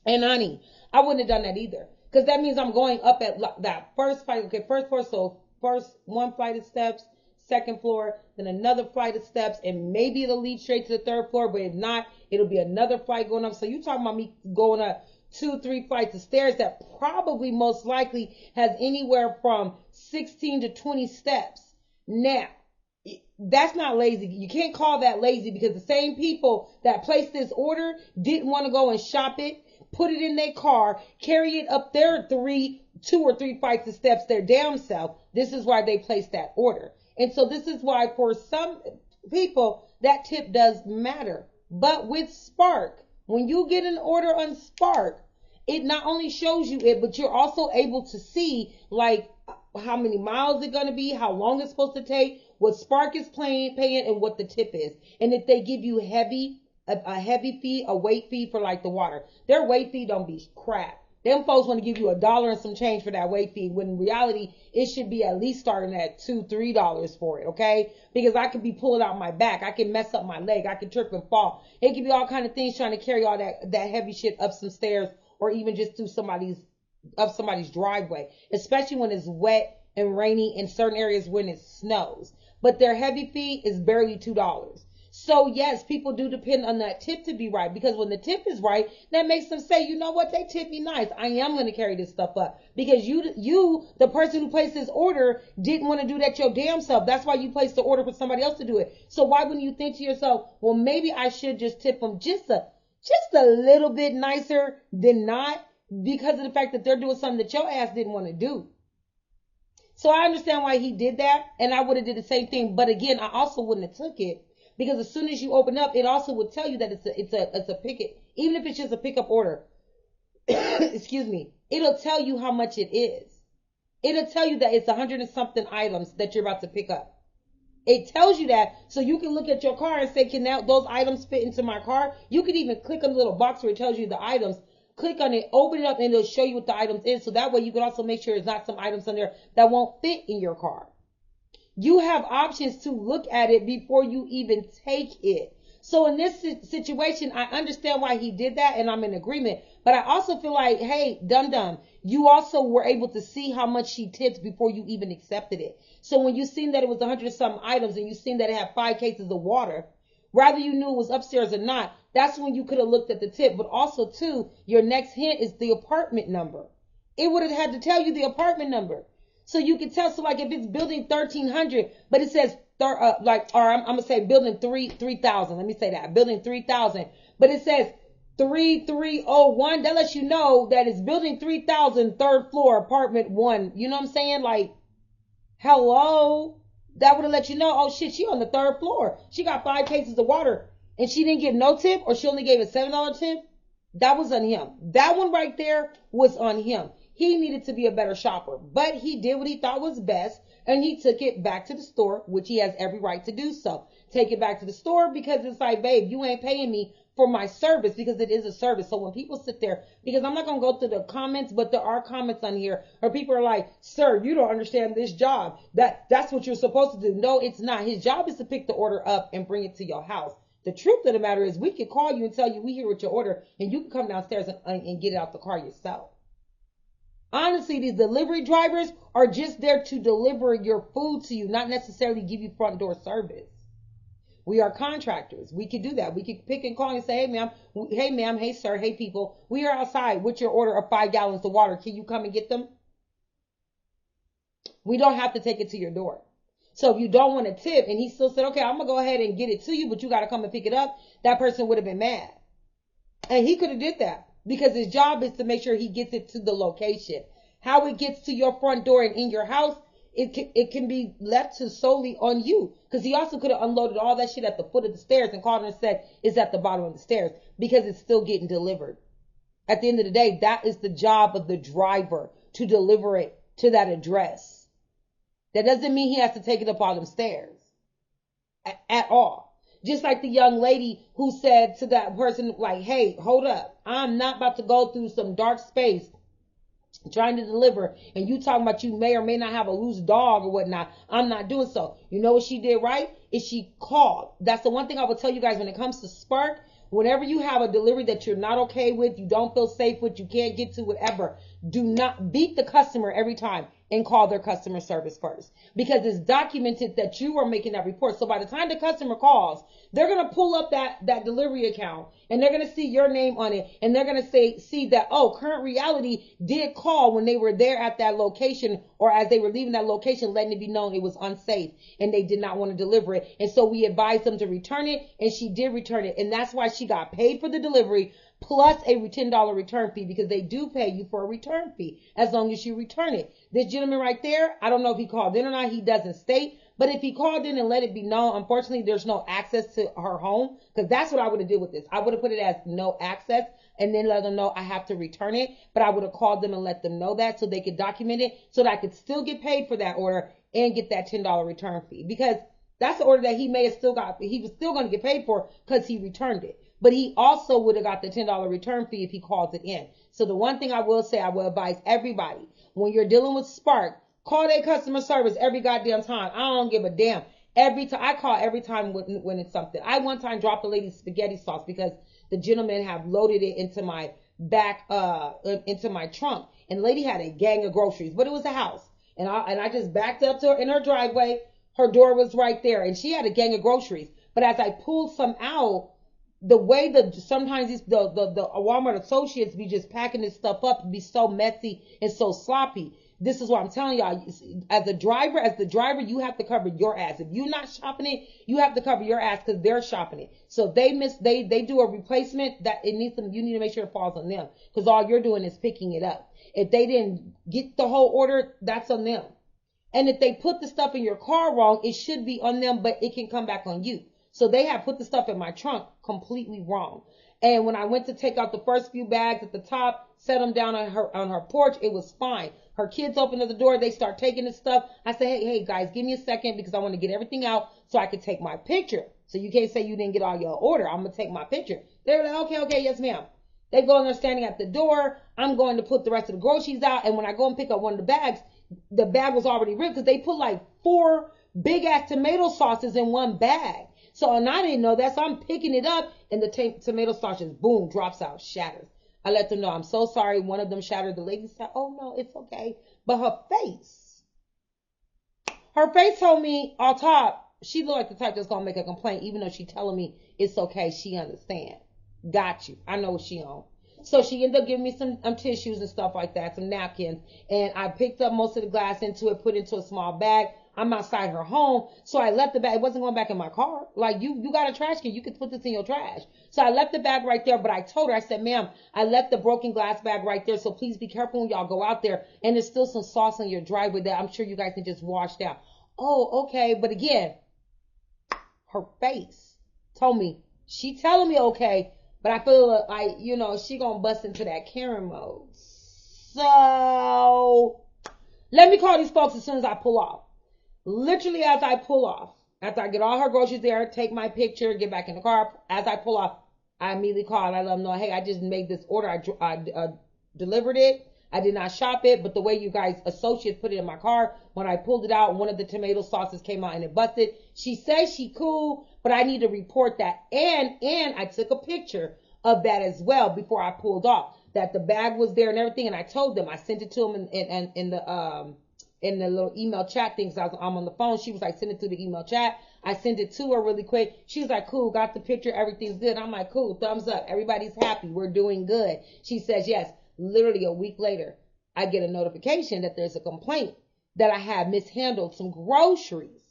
And honey, I wouldn't have done that either, because that means I'm going up at that first flight. Okay, first floor, so first 1 flight of steps, 2nd floor, then another flight of steps, and maybe it'll lead straight to the 3rd floor, but if not, it'll be another flight going up. So you talking about me going up 2-3 flights of stairs that probably most likely has anywhere from 16 to 20 steps. Now, that's not lazy. You can't call that lazy, because the same people that placed this order didn't want to go and shop it, put it in their car, carry it up their 2 or 3 flights of steps their damn self. This is why they placed that order. And so this is why for some people that tip does matter. But with Spark, when you get an order on Spark, it not only shows you it, but you're also able to see, like, how many miles it's going to be, how long it's supposed to take, what Spark is paying, and what the tip is. And if they give you a heavy fee, a weight fee for like the water, their weight fee don't be crap. Them folks want to give you $1 and some change for that weight fee, when in reality, it should be at least starting at $2, $3 for it, okay? Because I could be pulling out my back. I can mess up my leg. I can trip and fall. It could be all kind of things trying to carry all that heavy shit up some stairs, or even just through somebody's driveway, especially when it's wet and rainy in certain areas when it snows. But their heavy fee is barely $2. So yes, people do depend on that tip to be right, because when the tip is right, that makes them say, you know what, they tip me nice. I am going to carry this stuff up, because you, the person who placed this order, didn't want to do that your damn self. That's why you placed the order for somebody else to do it. So why wouldn't you think to yourself, well, maybe I should just tip them just a little bit nicer than not, because of the fact that they're doing something that your ass didn't want to do. So I understand why he did that, and I would have did the same thing. But again, I also wouldn't have took it, because as soon as you open up, it also would tell you that it's a picket, even if it's just a pickup order. Excuse me. It'll tell you how much it is. It'll tell you that it's 100 and something items that you're about to pick up. It tells you that, so you can look at your car and say, can those items fit into my car? You can even click on the little box where it tells you the items. Click on it, open it up, and it'll show you what the items is. So that way you can also make sure there's not some items on there that won't fit in your car. You have options to look at it before you even take it. So in this situation, I understand why he did that, and I'm in agreement. But I also feel like, hey, dum-dum, you also were able to see how much she tipped before you even accepted it. So when you seen that it was 100-something items, and you seen that it had 5 cases of water, whether you knew it was upstairs or not, that's when you could have looked at the tip. But also, too, your next hint is the apartment number. It would have had to tell you the apartment number. So you can tell, so like if it's building 1300, but it says, I'm going to say building 3000. Let me say that, building 3000. But it says 3301. That lets you know that it's building 3000, 3rd floor, apartment 1. You know what I'm saying? Like, hello? That would have let you know, oh shit, she on the 3rd floor. She got 5 cases of water, and she didn't give no tip, or she only gave a $7 tip. That was on him. That one right there was on him. He needed to be a better shopper, but he did what he thought was best, and he took it back to the store, which he has every right to do so. Take it back to the store, because it's like, babe, you ain't paying me for my service, because it is a service. So when people sit there, because I'm not going to go through the comments, but there are comments on here where people are like, sir, you don't understand this job. That's what you're supposed to do. No, it's not. His job is to pick the order up and bring it to your house. The truth of the matter is, we can call you and tell you we hear what your order, and you can come downstairs and get it out the car yourself. Honestly, these delivery drivers are just there to deliver your food to you, not necessarily give you front door service. We are contractors. We could do that. We could pick and call and say, hey ma'am, hey sir, hey people, we are outside with your order of 5 gallons of water. Can you come and get them? We don't have to take it to your door. So if you don't want to tip, and he still said, okay, I'm going to go ahead and get it to you, but you got to come and pick it up, that person would have been mad. And he could have did that, because his job is to make sure he gets it to the location. How it gets to your front door and in your house, it can be left to solely on you. Because he also could have unloaded all that shit at the foot of the stairs and called and said it's at the bottom of the stairs, because it's still getting delivered. At the end of the day, that is the job of the driver, to deliver it to that address. That doesn't mean he has to take it up all them stairs at all. Just like the young lady who said to that person, like, hey, hold up. I'm not about to go through some dark space trying to deliver, and you talking about you may or may not have a loose dog or whatnot. I'm not doing so. You know what she did right? Is she called. That's the one thing I will tell you guys when it comes to Spark. Whenever you have a delivery that you're not okay with, you don't feel safe with, you can't get to, whatever, do not beat the customer every time and call their customer service first, because it's documented that you are making that report. So by the time the customer calls, they're going to pull up that delivery account, and they're going to see your name on it, and they're going to see that, oh, CurrentReality did call when they were there at that location, or as they were leaving that location, letting it be known it was unsafe and they did not want to deliver it. And so we advised them to return it, and she did return it. And that's why she got paid for the delivery, plus a $10 return fee, because they do pay you for a return fee as long as you return it. This gentleman right there, I don't know if he called in or not, he doesn't state, But if he called in and let it be known, unfortunately, there's no access to her home, because that's what I would have did with this. I would have put it as no access and then let them know I have to return it. But I would have called them and let them know that so they could document it so that I could still get paid for that order and get that $10 return fee. Because that's the order that he may have still got. He was still going to get paid for because he returned it. But he also would have got the $10 return fee if he calls it in. So the one thing I will say, I will advise everybody, when you're dealing with Spark, call their customer service every goddamn time. I don't give a damn. Every time I call, every time when it's something. I one time dropped a lady's spaghetti sauce because the gentleman have loaded it into my into my trunk, and the lady had a gang of groceries, but it was a house, and I just backed up to her in her driveway. Her door was right there, and she had a gang of groceries. But as I pulled some out, the way sometimes the Walmart associates be just packing this stuff up and be so messy and so sloppy. This is what I'm telling y'all. As the driver, you have to cover your ass. If you're not shopping it, you have to cover your ass because they're shopping it. So if they do a replacement, that you need to make sure it falls on them, because all you're doing is picking it up. If they didn't get the whole order, that's on them. And if they put the stuff in your car wrong, it should be on them, but it can come back on you. So they have put the stuff in my trunk completely wrong. And when I went to take out the first few bags at the top, set them down on her porch, it was fine. Her kids opened the door, they start taking the stuff. I said, hey guys, give me a second because I want to get everything out so I could take my picture. So you can't say you didn't get all your order. I'm going to take my picture. They were like, okay, yes ma'am. They go and they're standing at the door. I'm going to put the rest of the groceries out. And when I go and pick up one of the bags, the bag was already ripped because they put like 4 big ass tomato sauces in one bag. So, and I didn't know that, so I'm picking it up, and the tomato sauce just, boom, drops out, shatters. I let them know, I'm so sorry. One of them shattered. The lady said, oh, no, it's okay. But her face told me, on top, she looked like the type that's going to make a complaint, even though she telling me it's okay. She understand. Got you. I know what she on. So she ended up giving me some tissues and stuff like that, some napkins, and I picked up most of the glass into it, put it into a small bag. I'm outside her home, so I left the bag. It wasn't going back in my car. Like, you got a trash can. You could put this in your trash. So I left the bag right there, but I told her, I said, ma'am, I left the broken glass bag right there, so please be careful when y'all go out there. And there's still some sauce on your driveway that I'm sure you guys can just wash down. Oh, okay. But again, her face told me, she telling me okay, but I feel like, she gonna bust into that Karen mode. So let me call these folks as soon as I pull off. Literally as I pull off, after I get all her groceries there, take my picture, get back in the car, as I pull off, I immediately call and I let them know, hey, I just made this order. I delivered it. I did not shop it, but the way you guys associates put it in my car, when I pulled it out, one of the tomato sauces came out and it busted. She says she cool, but I need to report that. And I took a picture of that as well before I pulled off, that the bag was there and everything. And I told them, I sent it to them in the little email chat things. I'm on the phone. She was like, send it to the email chat. I sent it to her really quick. She was like, cool, got the picture. Everything's good. I'm like, cool, thumbs up. Everybody's happy. We're doing good. She says, yes. Literally a week later, I get a notification that there's a complaint that I had mishandled some groceries.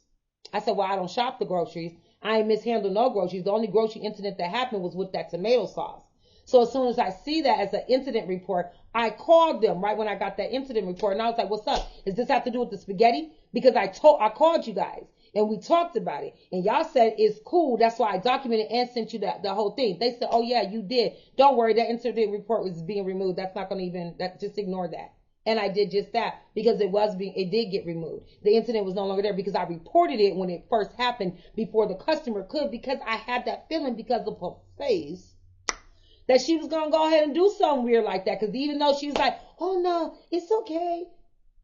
I said, well, I don't shop the groceries. I ain't mishandled no groceries. The only grocery incident that happened was with that tomato sauce. So as soon as I see that as an incident report, I called them right when I got that incident report. And I was like, what's up? Does this have to do with the spaghetti? Because I called you guys and we talked about it. And y'all said it's cool. That's why I documented and sent you the whole thing. They said, oh yeah, you did. Don't worry. That incident report was being removed. That's not going to just ignore that. And I did just that because it did get removed. The incident was no longer there because I reported it when it first happened before the customer could, because I had that feeling because of her face that she was going to go ahead and do something weird like that. Because even though she was like, oh no, it's okay.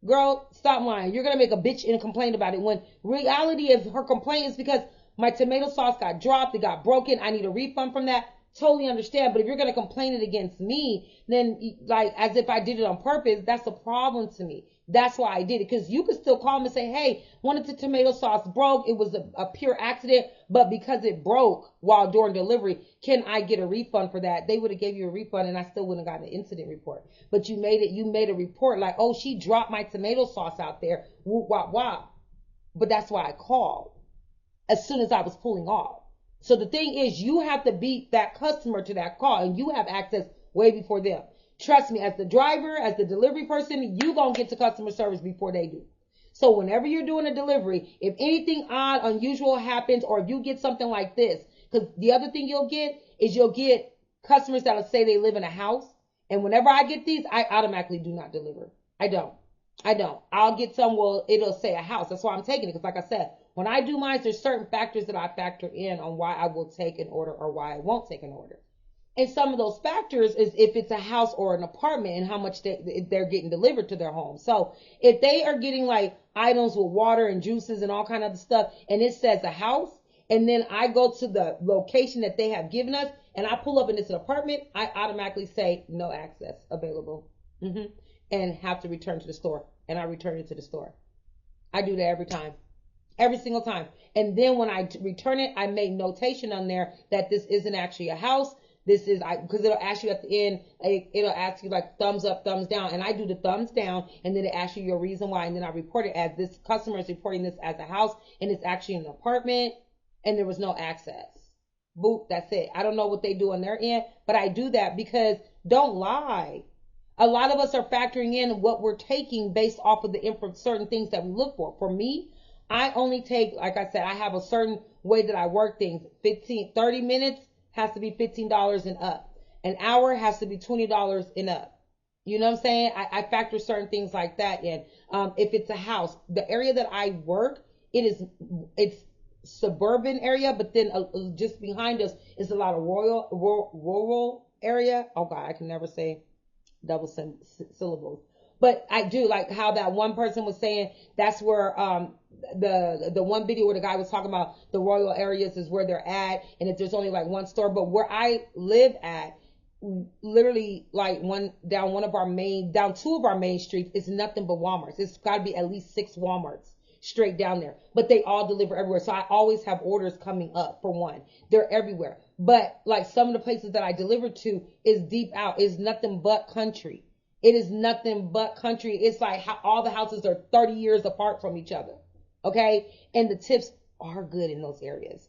Girl, stop lying. You're going to make a bitch and complain about it, when reality is her complaint is because my tomato sauce got dropped. It got broken. I need a refund from that. Totally understand. But if you're going to complain it against me, then like as if I did it on purpose, that's a problem to me. That's why I did it. Because you could still call me and say, hey, one of the tomato sauce broke. It was a pure accident. But because it broke while during delivery, can I get a refund for that? They would have gave you a refund and I still wouldn't have gotten an incident report. But you made a report like, oh, she dropped my tomato sauce out there. Whoop, wop, wop. But that's why I called as soon as I was pulling off. So the thing is, you have to beat that customer to that call, and you have access way before them. Trust me, as the driver, as the delivery person, you gonna get to customer service before they do. So whenever you're doing a delivery, if anything odd, unusual happens, or if you get something like this, because the other thing you'll get customers that'll say they live in a house. And whenever I get these, I automatically do not deliver. I don't. I'll get some, well, it'll say a house. That's why I'm taking it. Because like I said, when I do mine, there's certain factors that I factor in on why I will take an order or why I won't take an order. And some of those factors is if it's a house or an apartment and how much they're getting delivered to their home. So if they are getting like items with water and juices and all kind of stuff, and it says a house, and then I go to the location that they have given us, and I pull up and it's an apartment, I automatically say no access available, and have to return to the store. And I return it to the store. I do that every time. Every single time. And then when I return it, I make notation on there that this isn't actually a house. This is, because it'll ask you at the end, it'll ask you like thumbs up, thumbs down. And I do the thumbs down, and then it asks you your reason why. And then I report it as this customer is reporting this as a house, and it's actually an apartment, and there was no access. Boop, that's it. I don't know what they do on their end, but I do that because don't lie. A lot of us are factoring in what we're taking based off of the certain things that we look for. For me, I only take, like I said, I have a certain way that I work things. 30 minutes has to be $15 and up. An hour has to be $20 and up. You know what I'm saying? I factor certain things like that in. If it's a house, the area that I work, it's suburban area, but then just behind us is a lot of rural area. Oh God, I can never say double syllables. But I do like how that one person was saying that's where the one video where the guy was talking about the rural areas is where they're at, and if there's only like one store. But where I live at, literally like down two of our main streets is nothing but Walmarts. It's got to be at least 6 Walmarts straight down there, but they all deliver everywhere. So I always have orders coming up. For one, they're everywhere. But like some of the places that I deliver to is deep out. Is nothing but country. It is nothing but country. It's like how all the houses are 30 years apart from each other. Okay. And the tips are good in those areas,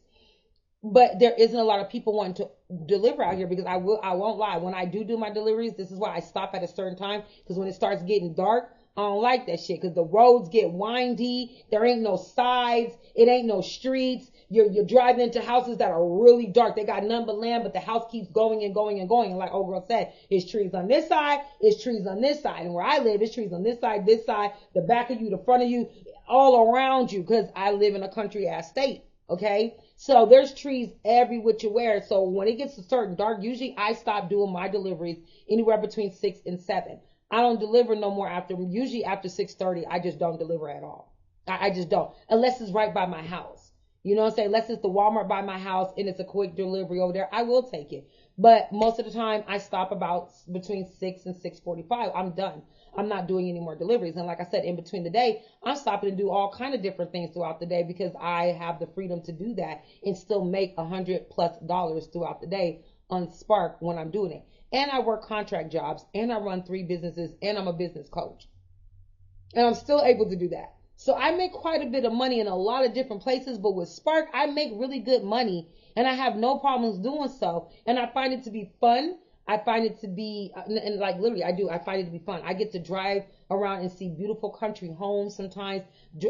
but there isn't a lot of people wanting to deliver out here because I won't lie. When I do my deliveries, this is why I stop at a certain time, because when it starts getting dark, I don't like that shit because the roads get windy. There ain't no sides. It ain't no streets. You're driving into houses that are really dark. They got none but land, but the house keeps going and going and going. And like old girl said, it's trees on this side, it's trees on this side. And where I live, it's trees on this side, the back of you, the front of you, all around you, because I live in a country ass state. Okay. So there's trees every which you wear. So when it gets to certain dark, usually I stop doing my deliveries anywhere between 6 and 7. I don't deliver no more usually after 6:30, I just don't deliver at all. I just don't, unless it's right by my house. You know what I'm saying? Unless it's the Walmart by my house and it's a quick delivery over there, I will take it. But most of the time I stop about between 6 and 6:45. I'm done. I'm not doing any more deliveries. And like I said, in between the day, I'm stopping to do all kind of different things throughout the day because I have the freedom to do that and still make $100+ throughout the day on Spark when I'm doing it. And I work contract jobs, and I run 3 businesses, and I'm a business coach. And I'm still able to do that. So I make quite a bit of money in a lot of different places, but with Spark, I make really good money, and I have no problems doing so. And I find it to be fun. I find it to be, and like literally I do, I find it to be fun. I get to drive around and see beautiful country homes sometimes.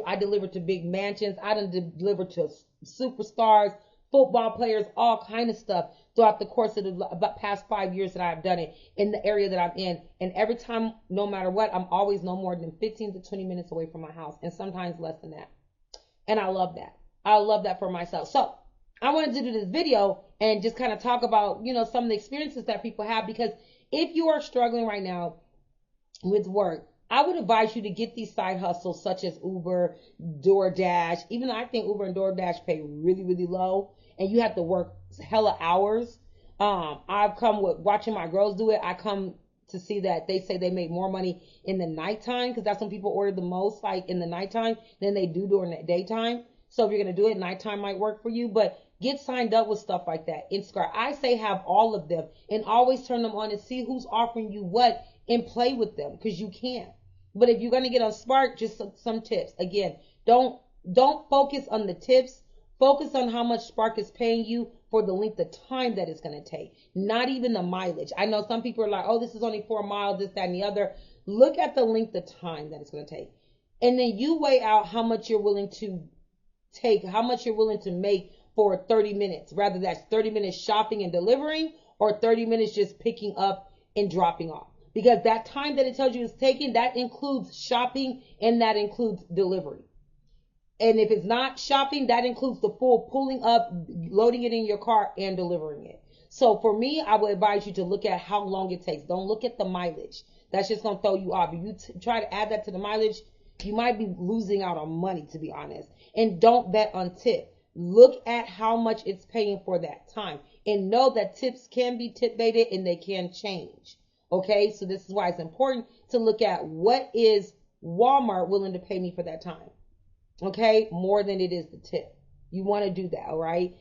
I deliver to big mansions. I deliver to superstars, football players, all kind of stuff throughout the course of the past 5 years that I've done it in the area that I'm in. And every time, no matter what, I'm always no more than 15 to 20 minutes away from my house, and sometimes less than that. And I love that. I love that for myself. So I wanted to do this video and just kind of talk about, some of the experiences that people have, because if you are struggling right now with work, I would advise you to get these side hustles such as Uber, DoorDash, even though I think Uber and DoorDash pay really, really low and you have to work hella hours. I've come with watching my girls do it. I come to see that they say they make more money in the nighttime, because that's when people order the most, like in the nighttime, than they do during the daytime. So if you're going to do it, nighttime might work for you, but get signed up with stuff like that. Instacart, I say have all of them and always turn them on and see who's offering you what and play with them, because you can. But if you're going to get on Spark, just some tips. Again, don't focus on the tips. Focus on how much Spark is paying you for the length of time that it's going to take. Not even the mileage. I know some people are like, oh, this is only 4 miles, this, that, and the other. Look at the length of time that it's going to take. And then you weigh out how much you're willing to take, how much you're willing to make for 30 minutes, rather that's 30 minutes shopping and delivering or 30 minutes just picking up and dropping off. Because that time that it tells you it's taking, that includes shopping and that includes delivery. And if it's not shopping, that includes the full pulling up, loading it in your car and delivering it. So for me, I would advise you to look at how long it takes. Don't look at the mileage. That's just going to throw you off. If you try to add that to the mileage, you might be losing out on money, to be honest. And don't bet on tip. Look at how much it's paying for that time. And know that tips can be tip baited and they can change. Okay, so this is why it's important to look at what is Walmart willing to pay me for that time. Okay, more than it is the tip. You want to do that, all right?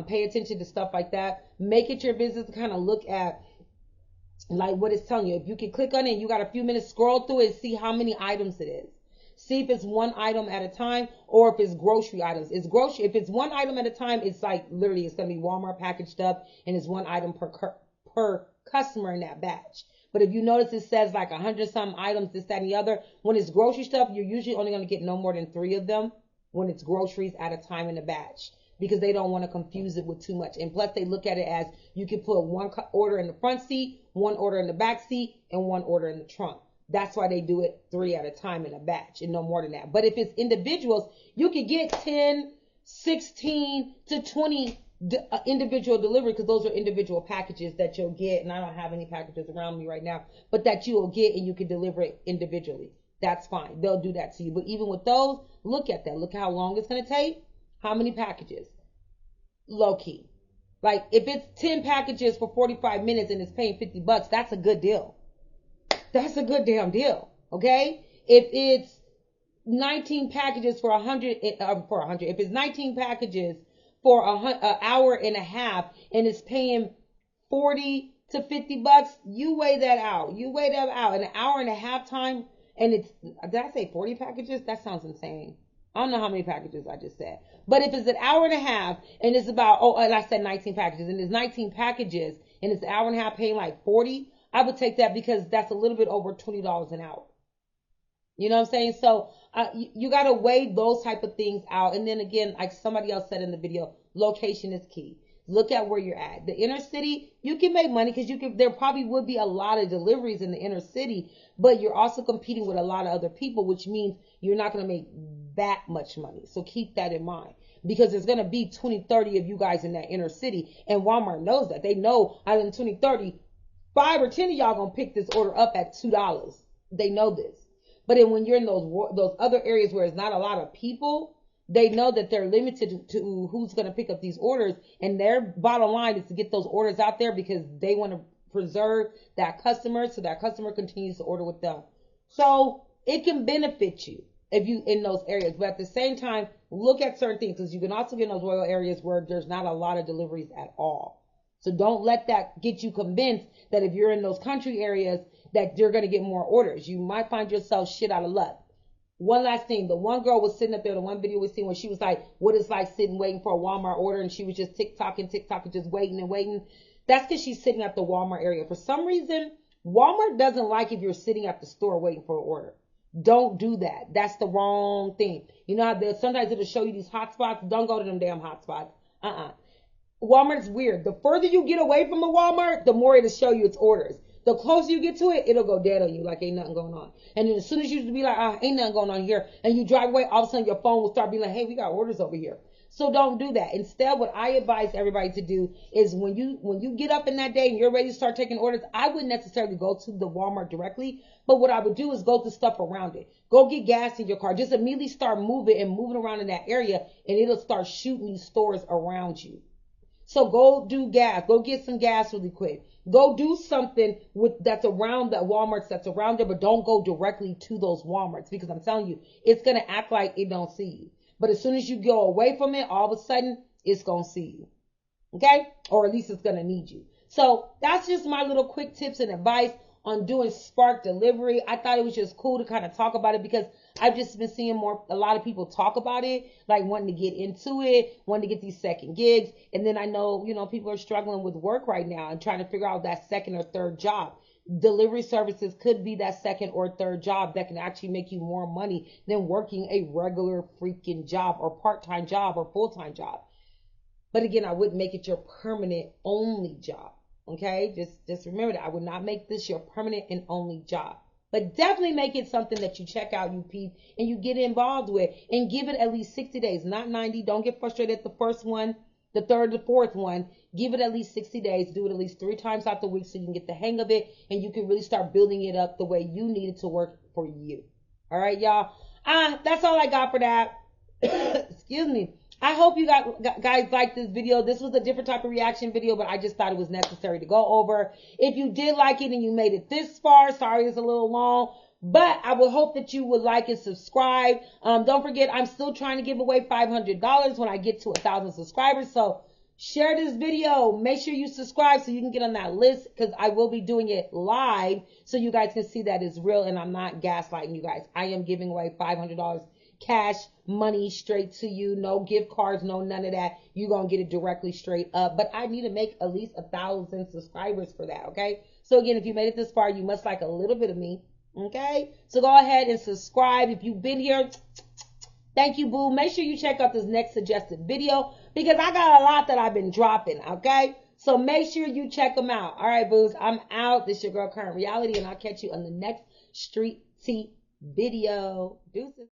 Pay attention to stuff like that. Make it your business to kind of look at like what it's telling you. If you can click on it, you got a few minutes, scroll through it, see how many items it is. See if it's one item at a time or if it's grocery items. If it's one item at a time, it's like literally it's going to be Walmart packaged up and it's one item per customer in that batch. But if you notice it says like 100-something items, this, that, and the other, when it's grocery stuff, you're usually only going to get no more than 3 of them when it's groceries at a time in a batch because they don't want to confuse it with too much. And plus they look at it as you can put one order in the front seat, one order in the back seat, and one order in the trunk. That's why they do it 3 at a time in a batch and no more than that. But if it's individuals, you could get 10, 16 to 20 individual delivery because those are individual packages that you'll get. And I don't have any packages around me right now, but that you will get and you can deliver it individually. That's fine. They'll do that to you. But even with those, look at that. Look how long it's going to take. How many packages? Low key. Like if it's 10 packages for 45 minutes and it's paying $50, that's a good deal. That's a good damn deal. Okay. If it's 19 packages for 100, if it's 19 packages for an hour and a half and it's paying $40 to $50, you weigh that out. You weigh that out. In an hour and a half time, and it's, did I say 40 packages? That sounds insane. I don't know how many packages I just said. But if it's an hour and a half and it's about, and I said 19 packages, and it's 19 packages and it's an hour and a half paying like 40, I would take that because that's a little bit over $20 an hour. You know what I'm saying? So you got to weigh those type of things out. And then again, like somebody else said in the video, location is key. Look at where you're at. The inner city, you can make money because there probably would be a lot of deliveries in the inner city, but you're also competing with a lot of other people, which means you're not going to make that much money. So keep that in mind because there's going to be 20, 30 of you guys in that inner city. And Walmart knows that. They know out of the 20, 30, 5 or 10 of y'all going to pick this order up at $2. They know this. But then when you're in those other areas where it's not a lot of people, they know that they're limited to who's going to pick up these orders. And their bottom line is to get those orders out there because they want to preserve that customer so that customer continues to order with them. So it can benefit you if you in those areas. But at the same time, look at certain things because you can also get in those rural areas where there's not a lot of deliveries at all. So don't let that get you convinced that if you're in those country areas that you're going to get more orders. You might find yourself shit out of luck. One last thing. The one girl was sitting up there, the one video we seen when she was like, what it's like sitting waiting for a Walmart order, and she was just TikToking, just waiting and waiting. That's because she's sitting at the Walmart area. For some reason, Walmart doesn't like if you're sitting at the store waiting for an order. Don't do that. That's the wrong thing. You know how sometimes it'll show you these hot spots. Don't go to them damn hot spots. Walmart's weird. The further you get away from a Walmart, the more it'll show you its orders. The closer you get to it, it'll go dead on you like ain't nothing going on. And then as soon as you be like, ain't nothing going on here, and you drive away, all of a sudden your phone will start being like, hey, we got orders over here. So don't do that. Instead, what I advise everybody to do is when you get up in that day and you're ready to start taking orders, I wouldn't necessarily go to the Walmart directly, but what I would do is go to stuff around it. Go get gas in your car. Just immediately start moving around in that area, and it'll start shooting these stores around you. So go do gas. Go get some gas really quick. Go do something that's around the Walmarts that's around there, but don't go directly to those Walmarts because I'm telling you, it's going to act like it don't see you. But as soon as you go away from it, all of a sudden, it's going to see you. Okay? Or at least it's going to need you. So that's just my little quick tips and advice on doing Spark delivery. I thought it was just cool to kind of talk about it because I've just been seeing a lot of people talk about it, like wanting to get into it, wanting to get these second gigs. And then I know, people are struggling with work right now and trying to figure out that second or third job. delivery services could be that second or third job that can actually make you more money than working a regular freaking job or part-time job or full-time job. But again, I wouldn't make it your permanent only job. Okay? Just remember that. I would not make this your permanent and only job. But definitely make it something that you check out, you peep, and you get involved with. And give it at least 60 days, not 90. Don't get frustrated at the first one, the third, the fourth one. Give it at least 60 days. Do it at least 3 times out the week so you can get the hang of it. And you can really start building it up the way you need it to work for you. All right, y'all. That's all I got for that. Excuse me. I hope you guys like this video. This was a different type of reaction video, but I just thought it was necessary to go over. If you did like it and you made it this far, sorry it's a little long, but I would hope that you would like and subscribe. Don't forget, I'm still trying to give away $500 when I get to 1,000 subscribers. So share this video. Make sure you subscribe so you can get on that list, because I will be doing it live so you guys can see that it's real and I'm not gaslighting you guys. I am giving away $500 cash money straight to you. No gift cards, no none of that. You're going to get it directly straight up. But I need to make at least 1,000 subscribers for that, okay? So again, if you made it this far, you must like a little bit of me, okay? So go ahead and subscribe. If you've been here, thank you, boo. Make sure you check out this next suggested video, because I got a lot that I've been dropping, okay? So make sure you check them out. All right, boos, I'm out. This is your girl, Current Reality, and I'll catch you on the next Street Tea video. Deuces.